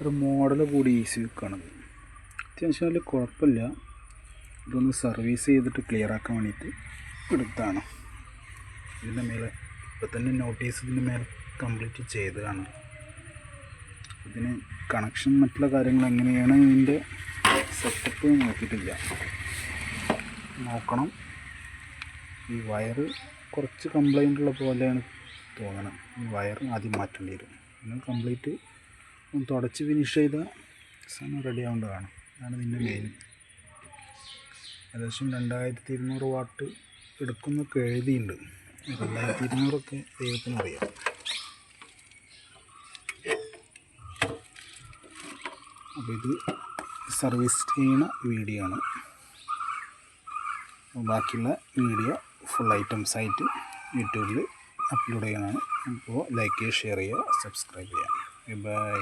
ഒരു മോഡൽ കൂടി ECUക്കാണത്. അത്യാവശ്യം വലിയ കുഴപ്പമില്ല. ഇതൊന്ന് സർവീസ് ചെയ്തിട്ട് ക്ലിയർ ആക്കാൻ വേണ്ടിയിട്ട് എടുത്താണ്. ഇതിൻ്റെ മേലെ ഇപ്പം തന്നെ നോട്ടീസ് ഇതിൻ്റെ മേലെ കംപ്ലീറ്റ് ചെയ്തതാണ്. ഇതിന് കണക്ഷൻ മറ്റുള്ള കാര്യങ്ങൾ എങ്ങനെയാണ് ഇതിൻ്റെ സെറ്റപ്പ് നോക്കിയിട്ടില്ല, നോക്കണം. ഈ വയറ് കുറച്ച് കംപ്ലൈൻ്റ് ഉള്ള പോലെയാണ് തോന്നണം. ഈ വയർ ആദ്യം മാറ്റേണ്ടി വരും. നിങ്ങൾ കംപ്ലീറ്റ് ഒന്ന് തുടച്ച് ഫിനിഷ് ചെയ്താൽ സാധനം റെഡി ആവേണ്ടതാണ്. അതാണ് ഇതിൻ്റെ മെയിൻ. ഏകദേശം 2200 വാട്ട് എടുക്കുന്നൊക്കെ എഴുതിയിട്ടുണ്ട്. 2200 ദൈവത്തിനറിയാം. അപ്പോൾ ഇത് സർവീസ് ചെയ്യുന്ന വീഡിയോ ആണ്. ബാക്കിയുള്ള വീഡിയോ ഫുൾ ഐറ്റംസ് ആയിട്ട് യൂട്യൂബിൽ അപ്ലോഡ് ചെയ്യുന്നതാണ്. അപ്പോൾ ലൈക്ക് ചെയ്യുക, ഷെയർ ചെയ്യുക, സബ്സ്ക്രൈബ് ചെയ്യുക. ബൈ.